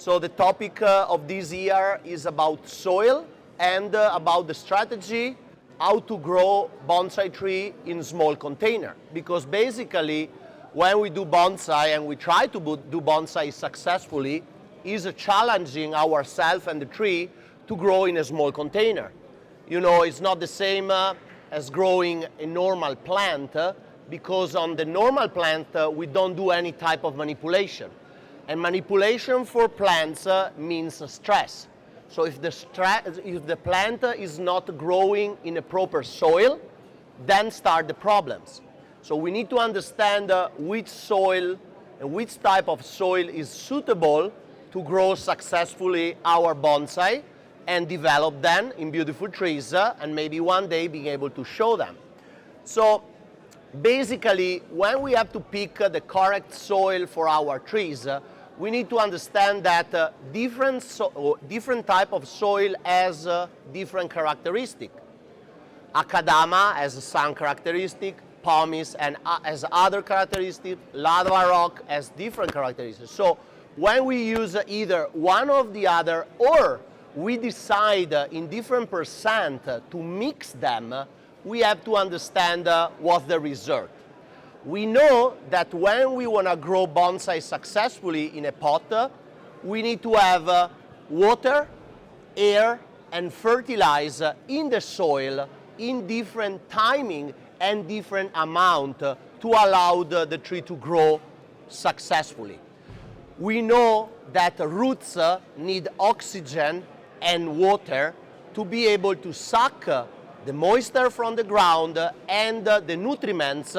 So the topic of this year is about soil and about the strategy how to grow bonsai tree in small container. Because basically, when we do bonsai and we try to do bonsai successfully, is challenging ourselves and the tree to grow in a small container. You know, it's not the same as growing a normal plant because on the normal plant we don't do any type of manipulation. And manipulation for plants means stress. So if the plant is not growing in a proper soil, then start the problems. So we need to understand which soil and which type of soil is suitable to grow successfully our bonsai and develop them in beautiful trees and maybe one day being able to show them. So basically, when we have to pick the correct soil for our trees, we need to understand that different type of soil has different characteristic. Akadama has some characteristic, pumice and has other characteristics, lava rock has different characteristics. So when we use either one or the other, or we decide in different percent to mix them, we have to understand what's the result. We know that when we want to grow bonsai successfully in a pot, we need to have water, air, and fertilizer in the soil in different timing and different amount to allow the tree to grow successfully. We know that roots need oxygen and water to be able to suck the moisture from the ground and the nutrients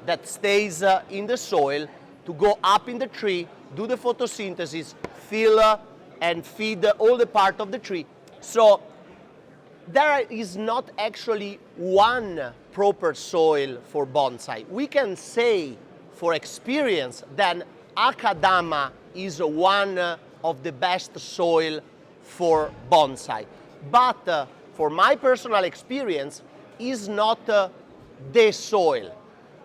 that stays in the soil to go up in the tree, do the photosynthesis, fill and feed all the part of the tree. So there is not actually one proper soil for bonsai. We can say for experience that akadama is one of the best soil for bonsai. But for my personal experience, is not the soil.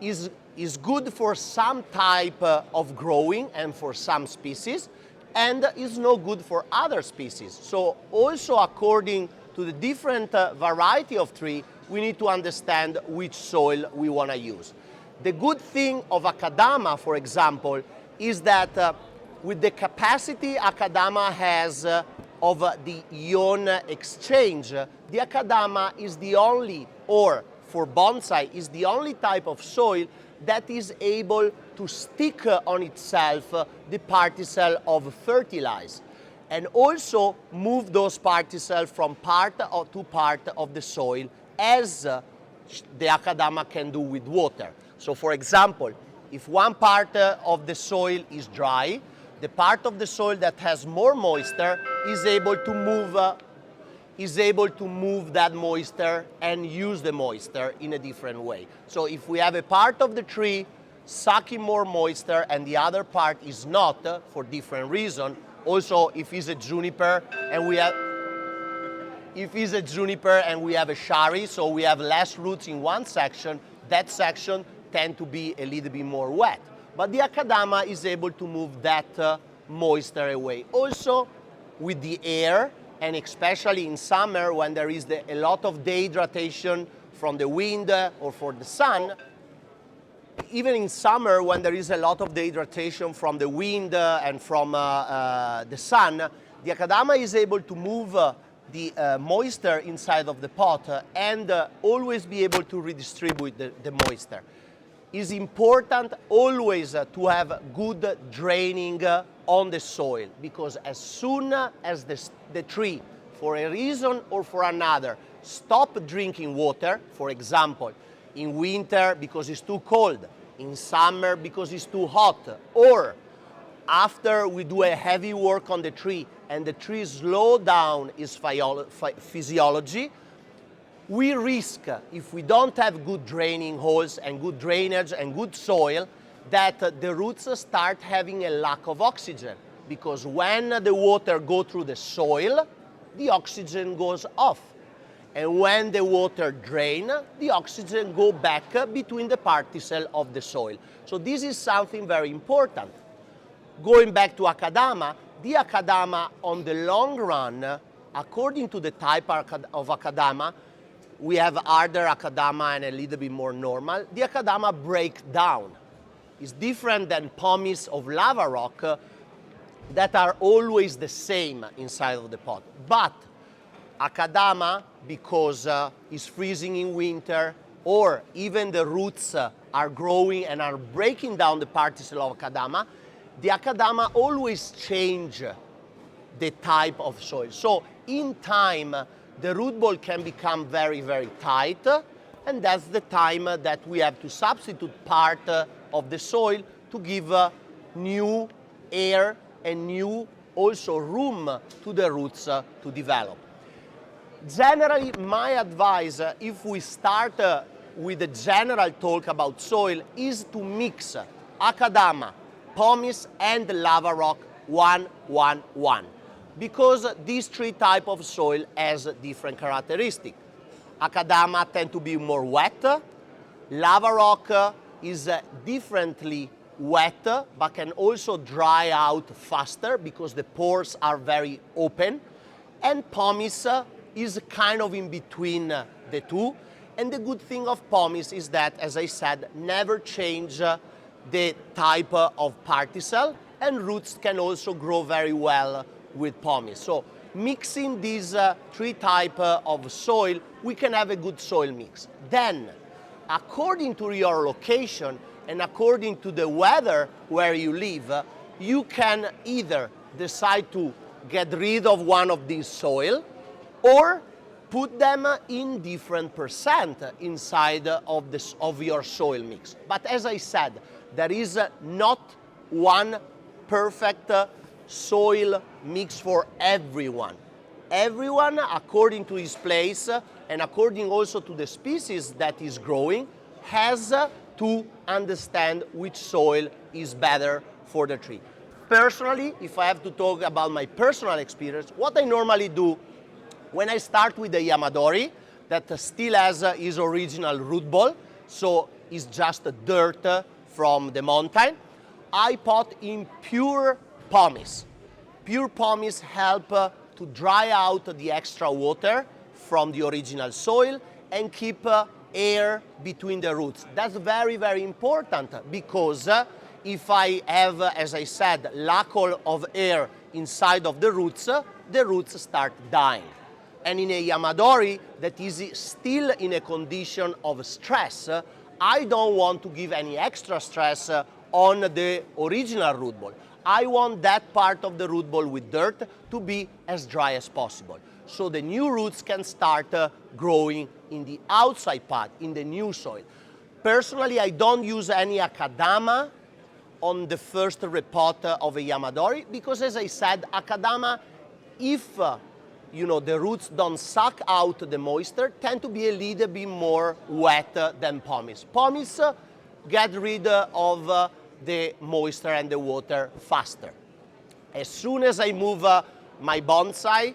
Is good for some type of growing and for some species, and is no good for other species. So also according to the different variety of tree, we need to understand which soil we want to use. The good thing of akadama, for example, is that with the capacity akadama has of the ion exchange, the akadama is the only, or for bonsai, is the only type of soil that is able to stick on itself the particle of fertilizer and also move those particles from part to part of the soil as the akadama can do with water. So for example, if one part of the soil is dry, the part of the soil that has more moisture is able to move that moisture and use the moisture in a different way. So if we have a part of the tree sucking more moisture and the other part is not, for different reasons, also if it's a juniper and we have a shari, so we have less roots in one section, that section tend to be a little bit more wet. But the akadama is able to move that moisture away. Also with the air, and especially in summer when there is a lot of dehydration from the wind or for the sun, even in summer when there is a lot of dehydration from the wind and from the sun, the akadama is able to move the moisture inside of the pot and always be able to redistribute the moisture. It's important always to have good draining on the soil, because as soon as the tree, for a reason or for another, stop drinking water, for example, in winter because it's too cold, in summer because it's too hot, or after we do a heavy work on the tree and the tree slow down its physiology, we risk, if we don't have good draining holes and good drainage and good soil, that the roots start having a lack of oxygen. Because when the water goes through the soil, the oxygen goes off. And when the water drains, the oxygen goes back between the particles of the soil. So this is something very important. Going back to akadama, the akadama on the long run, according to the type of akadama, we have harder akadama and a little bit more normal. The akadama break down. It's different than pomace of lava rock that are always the same inside of the pot. But akadama, because it's freezing in winter, or even the roots are growing and are breaking down the particle of akadama, the akadama always change the type of soil. So in time, the root ball can become very, very tight, and that's the time that we have to substitute part of the soil to give new air and new also room to the roots to develop. Generally, my advice, if we start with a general talk about soil, is to mix akadama, pomace, and lava rock 1-1-1. Because these three types of soil has different characteristics. Akadama tend to be more wet. Lava rock is differently wet, but can also dry out faster because the pores are very open. And pomace is kind of in between the two. And the good thing of pomace is that, as I said, never change the type of particle, and roots can also grow very well with pomace. So mixing these three types of soil, we can have a good soil mix. Then, according to your location and according to the weather where you live, you can either decide to get rid of one of these soil or put them in different percent inside of your soil mix. But as I said, there is not one perfect soil mix for everyone. Everyone, according to his place and according also to the species that is growing, has to understand which soil is better for the tree. Personally, if I have to talk about my personal experience, what I normally do when I start with the Yamadori, that still has his original root ball, so it's just dirt from the mountain, I pot in pure pomace. Pure pomace help to dry out the extra water from the original soil and keep air between the roots. That's very, very important because if I have, as I said, lack of air inside of the roots start dying. And in a Yamadori that is still in a condition of stress, I don't want to give any extra stress on the original root ball. I want that part of the root ball with dirt to be as dry as possible. So the new roots can start growing in the outside part, in the new soil. Personally, I don't use any akadama on the first repot of a Yamadori because, as I said, akadama, if the roots don't suck out the moisture, tend to be a little bit more wet than pomace. Pomace get rid of the moisture and the water faster. As soon as I move my bonsai,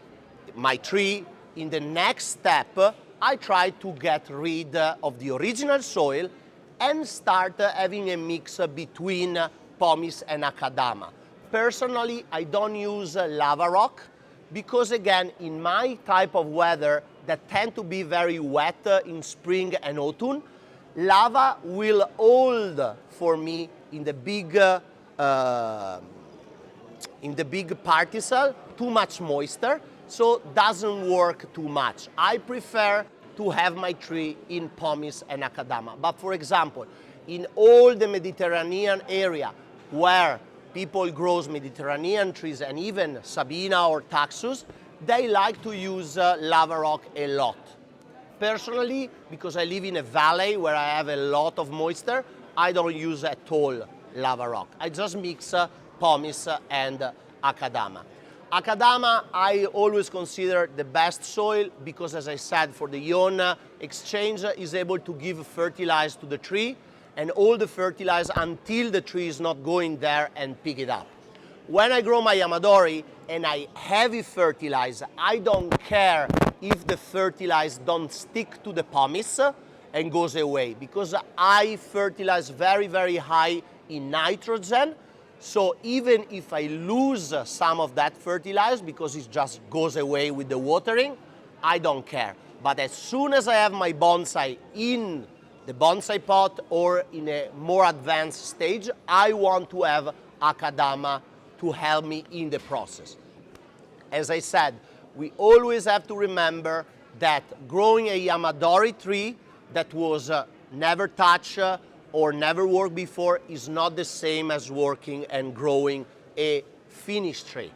my tree, in the next step, I try to get rid of the original soil and start having a mix between pomace and akadama. Personally, I don't use lava rock because, again, in my type of weather that tend to be very wet in spring and autumn, lava will hold for me in the big particle too much moisture, so doesn't work too much. I prefer to have my tree in pomace and akadama. But for example, in all the Mediterranean area where people grow Mediterranean trees and even Sabina or Taxus, they like to use lava rock a lot. Personally, because I live in a valley where I have a lot of moisture, I don't use at all lava rock. I just mix pomace and akadama. Akadama, I always consider the best soil because, as I said, for the ion exchange is able to give fertilizer to the tree and all the fertilizer until the tree is not going there and pick it up. When I grow my Yamadori and I heavy fertilize, I don't care if the fertilizer don't stick to the pomace and goes away because I fertilize very, very high in nitrogen. So even if I lose some of that fertilizer because it just goes away with the watering, I don't care. But as soon as I have my bonsai in the bonsai pot or in a more advanced stage, I want to have akadama to help me in the process. As I said, we always have to remember that growing a Yamadori tree that was never touched or never worked before is not the same as working and growing a finished tree.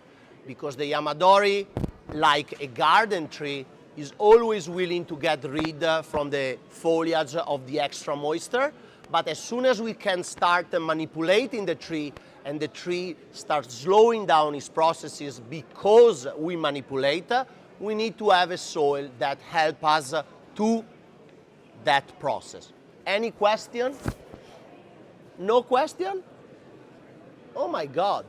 Because the Yamadori, like a garden tree, is always willing to get rid from the foliage of the extra moisture. But as soon as we can start manipulating the tree and the tree starts slowing down its processes because we manipulate, we need to have a soil that helps us to that process. Any question? No question? Oh my God.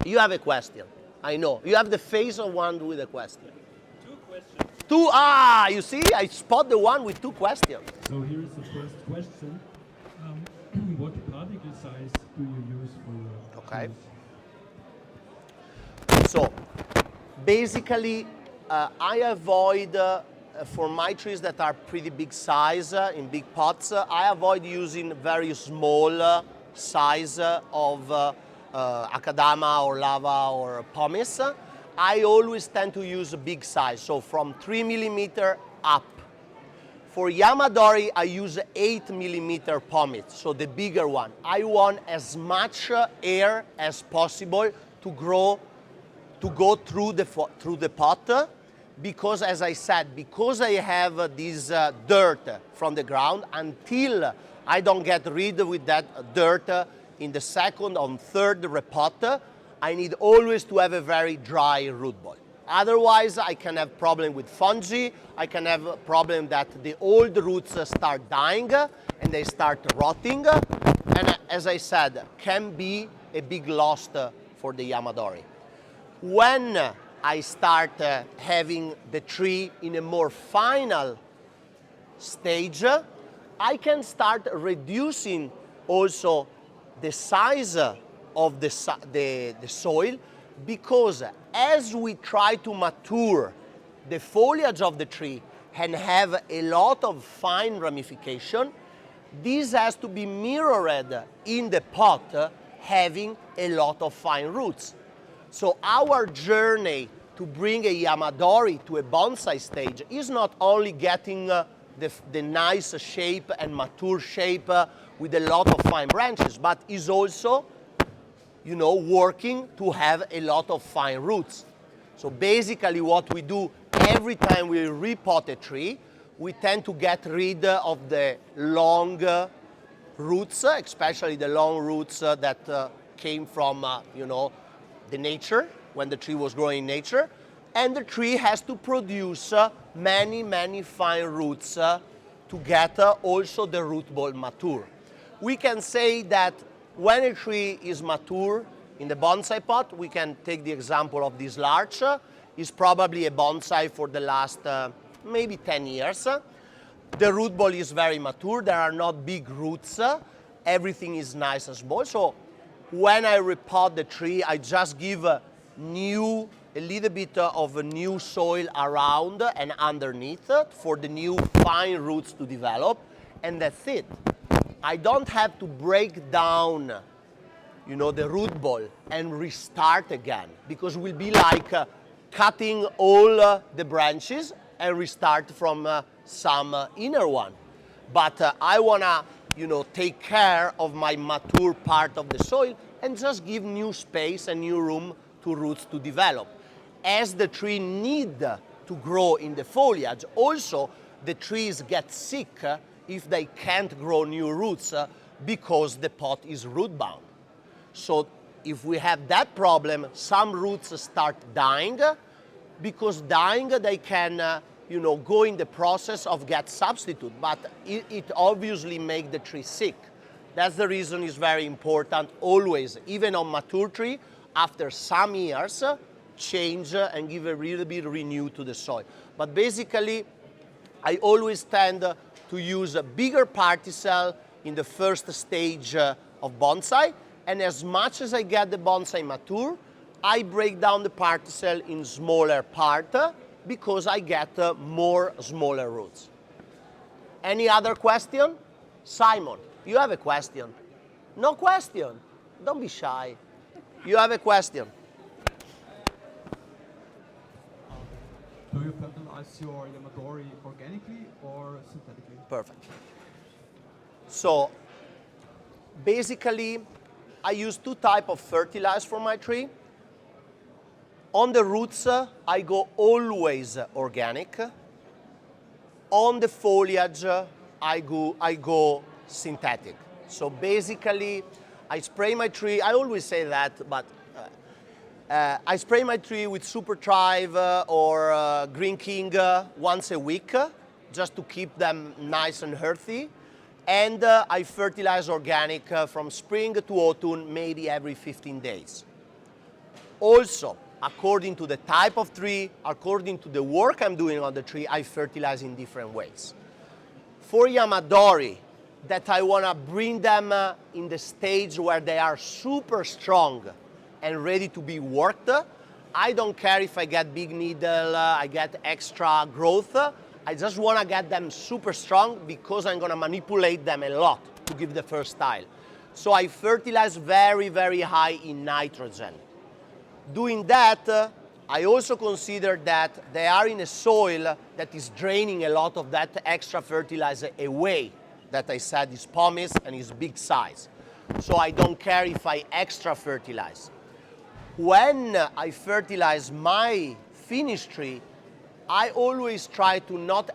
You have a question. I know. You have the face of one with a question. Two questions. Two, you see, I spot the one with two questions. So here is the first question. What particle size do you use for your Okay. trees? So, basically, I avoid, for my trees that are pretty big size, in big pots, I avoid using very small size of akadama or lava or pumice. I always tend to use a big size, so from 3 millimeter up. For Yamadori, I use 8 millimeter pumice, so the bigger one. I want as much air as possible to go through the pot, because as I said, because I have this dirt from the ground, until I don't get rid with that dirt in the second or third repot, I need always to have a very dry root ball. Otherwise, I can have problem with fungi. I can have a problem that the old roots start dying and they start rotting. And as I said, can be a big loss for the Yamadori. When I start having the tree in a more final stage, I can start reducing also the size of the soil, because as we try to mature the foliage of the tree and have a lot of fine ramification, this has to be mirrored in the pot having a lot of fine roots. So our journey to bring a Yamadori to a bonsai stage is not only getting the nice shape and mature shape with a lot of fine branches, but is also, you know, working to have a lot of fine roots. So basically what we do every time we repot a tree, we tend to get rid of the long roots, especially the long roots that came from, you know, the nature, when the tree was growing in nature. And the tree has to produce many fine roots to get also the root ball mature. We can say that when a tree is mature in the bonsai pot, we can take the example of this larch. It's probably a bonsai for the last maybe 10 years. The root ball is very mature. There are not big roots. Everything is nice and small. So when I repot the tree, I just give a little bit of a new soil around and underneath for the new fine roots to develop, and that's it. I don't have to break down, you know, the root ball and restart again, because it will be like cutting all the branches and restart from some inner one. But I wanna, you know, take care of my mature part of the soil and just give new space and new room to roots to develop. As the tree need to grow in the foliage, also the trees get sick if they can't grow new roots because the pot is root bound. So if we have that problem, some roots start dying, because dying they can you know, go in the process of get substitute, but it obviously make the tree sick. That's the reason it's very important always, even on mature tree, after some years, change and give a little bit renew to the soil. But basically, I always tend to use a bigger particles in the first stage of bonsai, and as much as I get the bonsai mature, I break down the particle in smaller part because I get more smaller roots. Any other question? Simon, you have a question? No question? Don't be shy. You have a question? Do you fertilize your Yamadori organically or synthetically? Perfect. So basically, I use two types of fertilizer for my tree. On the roots, I go always organic. On the foliage, I go synthetic. So basically, I spray my tree. I always say that, but I spray my tree with Super Thrive or Green King once a week, just to keep them nice and healthy. And I fertilize organic from spring to autumn, maybe every 15 days. Also, according to the type of tree, according to the work I'm doing on the tree, I fertilize in different ways. For Yamadori, that I want to bring them in the stage where they are super strong and ready to be worked, I don't care if I get big needle, I get extra growth. I just want to get them super strong because I'm going to manipulate them a lot to give the first style. So I fertilize very, very high in nitrogen. Doing that, I also consider that they are in a soil that is draining a lot of that extra fertilizer away, that I said is pumice and is big size. So I don't care if I extra fertilize. When I fertilize my finished tree, I always try to not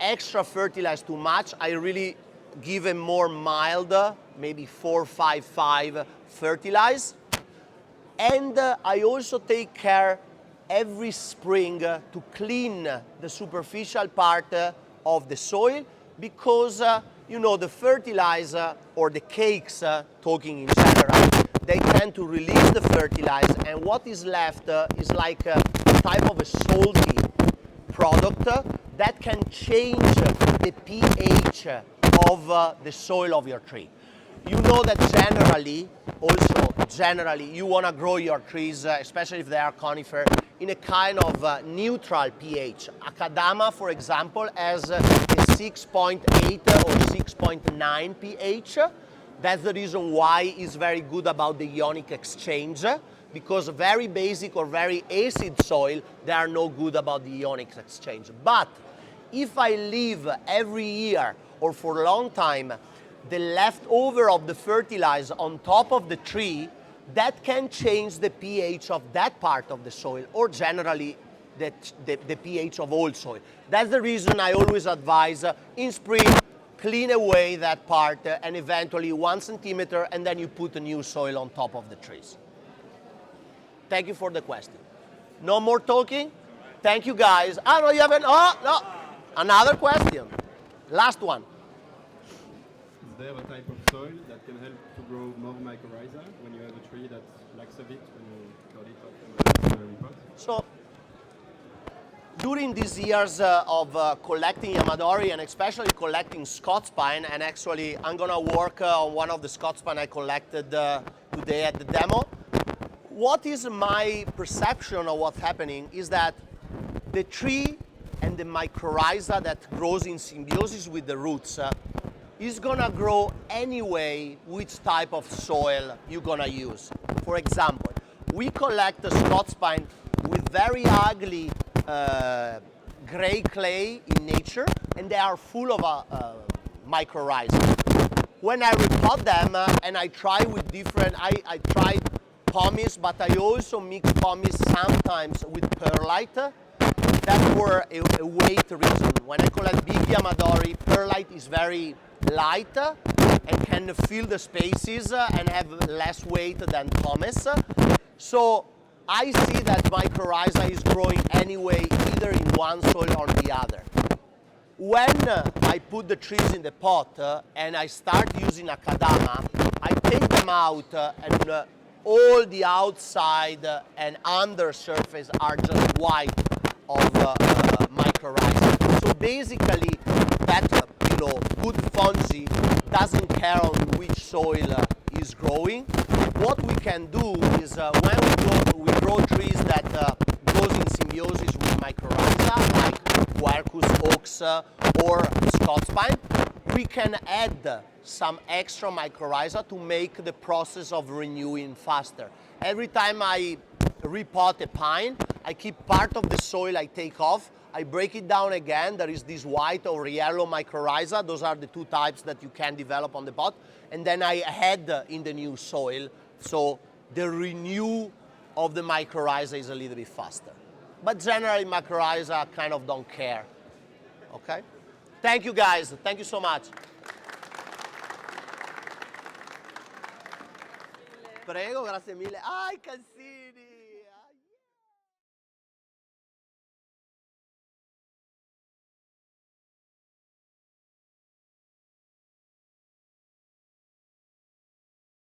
extra fertilize too much. I really give a more mild, maybe 4-5-5 fertilize. And I also take care every spring to clean the superficial part of the soil because, you know, the fertilizer or the cakes, talking in general, they tend to release the fertilizer, and what is left is like a type of a salty product that can change the pH of the soil of your tree. You know that generally, you want to grow your trees, especially if they are conifer, in a kind of neutral pH. Akadama, for example, has a 6.8 or 6.9 pH. That's the reason why it's very good about the ionic exchange, because very basic or very acid soil, they are no good about the ionic exchange. But if I leave every year or for a long time the leftover of the fertilizer on top of the tree, that can change the pH of that part of the soil, or generally the pH of all soil. That's the reason I always advise in spring, clean away that part and eventually 1 centimeter, and then you put a new soil on top of the trees. Thank you for the question. No more talking? Thank you, guys. Ah, no, you haven't. Oh, no. Another question. Last one. Is there a type of soil that can help to grow more mycorrhiza when you have a tree that lacks a bit when you cut it off from a repot? So, during these years of collecting Yamadori and especially collecting Scots pine, and actually I'm gonna work on one of the Scots pine I collected today at the demo. What is my perception of what's happening is that the tree and the mycorrhiza that grows in symbiosis with the roots is gonna grow anyway which type of soil you're gonna use. For example, we collect the Scots pine with very ugly gray clay in nature, and they are full of mycorrhiza. When I repot them and I try with different, I tried pumice, but I also mix pumice sometimes with perlite. That's for a weight reason. When I collect big Yamadori, perlite is very light and can fill the spaces and have less weight than pumice. So I see that mycorrhiza is growing anyway, either in one soil or the other. When I put the trees in the pot and I start using akadama, I take them out and all the outside and under surface are just white of mycorrhiza. So basically, that good fungi doesn't care on which soil is growing, what we can do is when we grow trees that goes in symbiosis with mycorrhiza, like Quercus, oaks, or Scots pine, we can add some extra mycorrhiza to make the process of renewing faster. Every time I repot a pine, I keep part of the soil I take off, I break it down again, there is this white or yellow mycorrhiza, those are the two types that you can develop on the pot, and then I add in the new soil, so the renew of the mycorrhiza is a little bit faster. But generally mycorrhiza kind of don't care, okay? Thank you guys, thank you so much. Prego, grazie mille. Ah, i calzini!